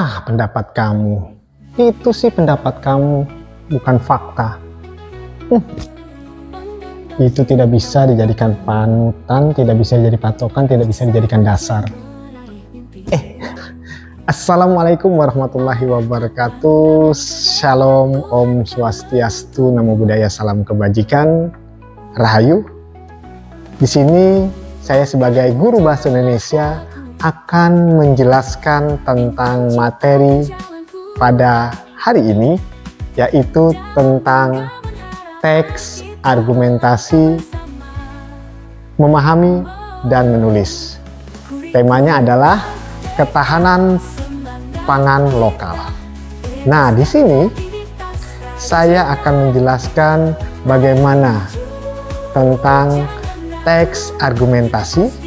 Pendapat kamu. Itu sih pendapat kamu, bukan fakta. Itu tidak bisa dijadikan panutan, tidak bisa jadi patokan, tidak bisa dijadikan dasar. Assalamualaikum warahmatullahi wabarakatuh. Shalom, Om Swastiastu, Namo Buddhaya, salam kebajikan, Rahayu. Di sini saya sebagai guru bahasa Indonesia akan menjelaskan tentang materi pada hari ini, yaitu tentang teks, argumentasi, memahami, dan menulis. Temanya adalah ketahanan pangan lokal. Nah, di sini saya akan menjelaskan bagaimana tentang teks argumentasi,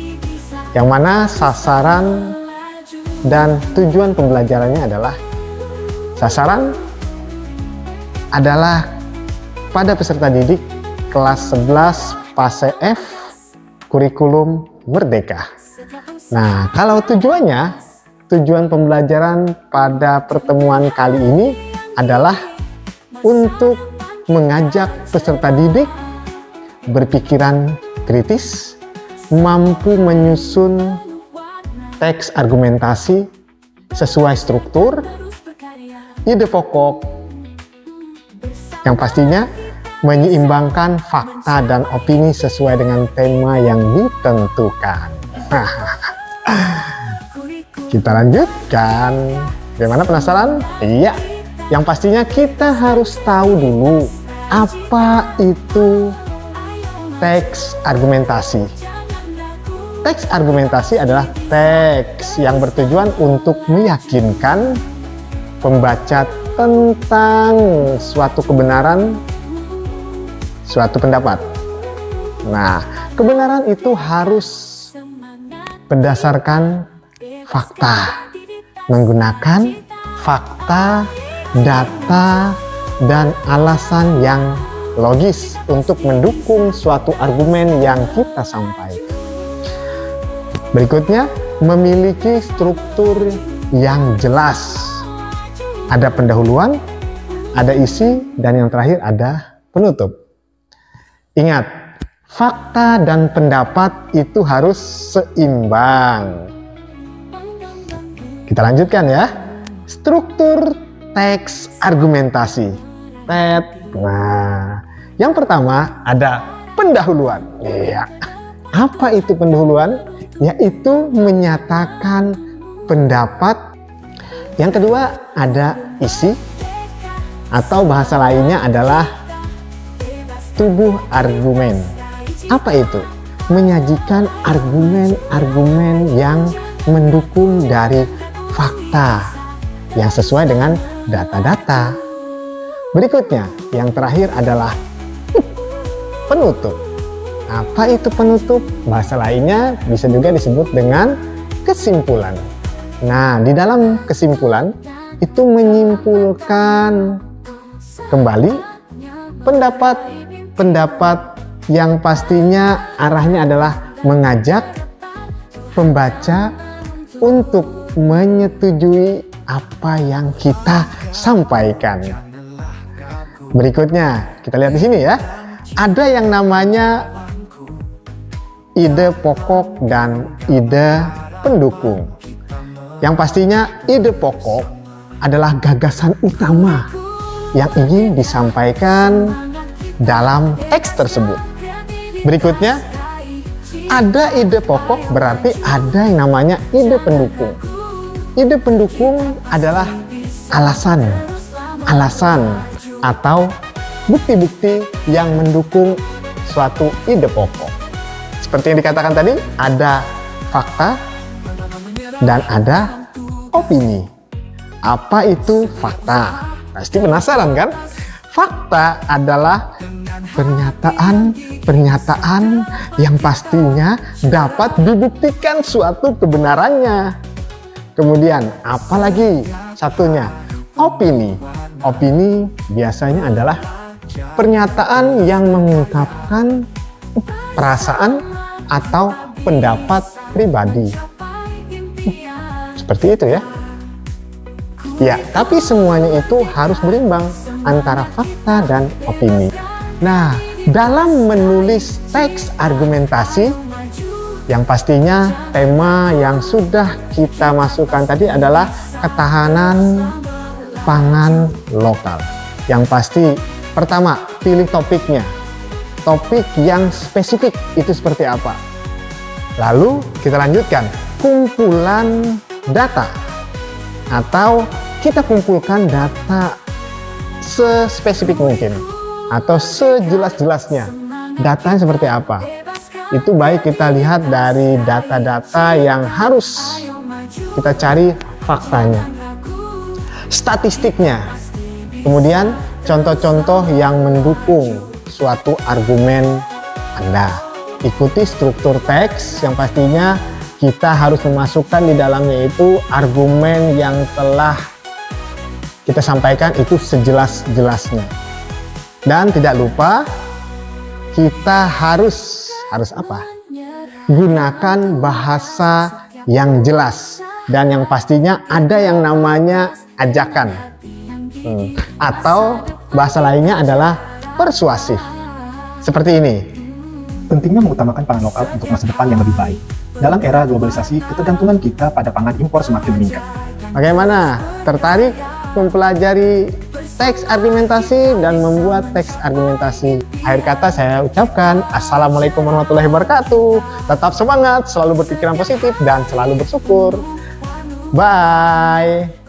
yang mana sasaran dan tujuan pembelajarannya adalah adalah pada peserta didik kelas 11 fase F kurikulum Merdeka. Nah, kalau tujuan pembelajaran pada pertemuan kali ini adalah untuk mengajak peserta didik berpikiran kritis, mampu menyusun teks argumentasi sesuai struktur, ide pokok, yang pastinya menyeimbangkan fakta dan opini sesuai dengan tema yang ditentukan. Kita lanjutkan. Bagaimana, penasaran? Iya. Yang pastinya kita harus tahu dulu apa itu teks argumentasi. Teks argumentasi adalah teks yang bertujuan untuk meyakinkan pembaca tentang suatu kebenaran, suatu pendapat. Nah, kebenaran itu harus berdasarkan fakta, menggunakan fakta, data, dan alasan yang logis untuk mendukung suatu argumen yang kita sampaikan. Berikutnya, memiliki struktur yang jelas. Ada pendahuluan, ada isi, dan yang terakhir ada penutup. Ingat, fakta dan pendapat itu harus seimbang. Kita lanjutkan ya. Struktur teks argumentasi. Nah, yang pertama ada pendahuluan. Iya. Apa itu pendahuluan? Yaitu menyatakan pendapat. Yang kedua ada isi, atau bahasa lainnya adalah tubuh argumen. Apa itu? Menyajikan argumen-argumen yang mendukung dari fakta yang sesuai dengan data-data. Berikutnya, yang terakhir adalah penutup. Apa itu penutup? Bahasa lainnya bisa juga disebut dengan kesimpulan. Nah, di dalam kesimpulan itu menyimpulkan kembali pendapat yang pastinya arahnya adalah mengajak pembaca untuk menyetujui apa yang kita sampaikan. Berikutnya, kita lihat di sini ya. Ada yang namanya ide pokok dan ide pendukung. Yang pastinya ide pokok adalah gagasan utama yang ingin disampaikan dalam teks tersebut. Berikutnya, ada ide pokok, berarti ada yang namanya ide pendukung. Ide pendukung adalah alasan atau bukti-bukti yang mendukung suatu ide pokok. Seperti yang dikatakan tadi, ada fakta dan ada opini. Apa itu fakta? Pasti penasaran kan? Fakta adalah pernyataan yang pastinya dapat dibuktikan suatu kebenarannya. Kemudian apalagi satunya? Opini. Opini biasanya adalah pernyataan yang mengungkapkan perasaan atau pendapat pribadi. Seperti itu ya. Ya, tapi semuanya itu harus berimbang antara fakta dan opini. Nah, dalam menulis teks argumentasi, yang pastinya tema yang sudah kita masukkan tadi adalah ketahanan pangan lokal. Yang pasti, pertama, pilih topiknya. Topik yang spesifik itu seperti apa. Lalu kita lanjutkan, kumpulan data. Atau kita kumpulkan data sespesifik mungkin atau sejelas-jelasnya. Datanya seperti apa? Itu baik kita lihat dari data-data yang harus kita cari faktanya, statistiknya, kemudian contoh-contoh yang mendukung suatu argumen Anda. Ikuti struktur teks yang pastinya kita harus memasukkan di dalamnya itu argumen yang telah kita sampaikan itu sejelas-jelasnya. Dan tidak lupa kita harus apa? Gunakan bahasa yang jelas dan yang pastinya ada yang namanya ajakan. Atau bahasa lainnya adalah persuasif. Seperti ini. Pentingnya mengutamakan pangan lokal untuk masa depan yang lebih baik. Dalam era globalisasi, ketergantungan kita pada pangan impor semakin meningkat. Bagaimana? Tertarik mempelajari teks argumentasi dan membuat teks argumentasi? Akhir kata saya ucapkan Assalamualaikum warahmatullahi wabarakatuh. Tetap semangat, selalu berpikiran positif dan selalu bersyukur. Bye.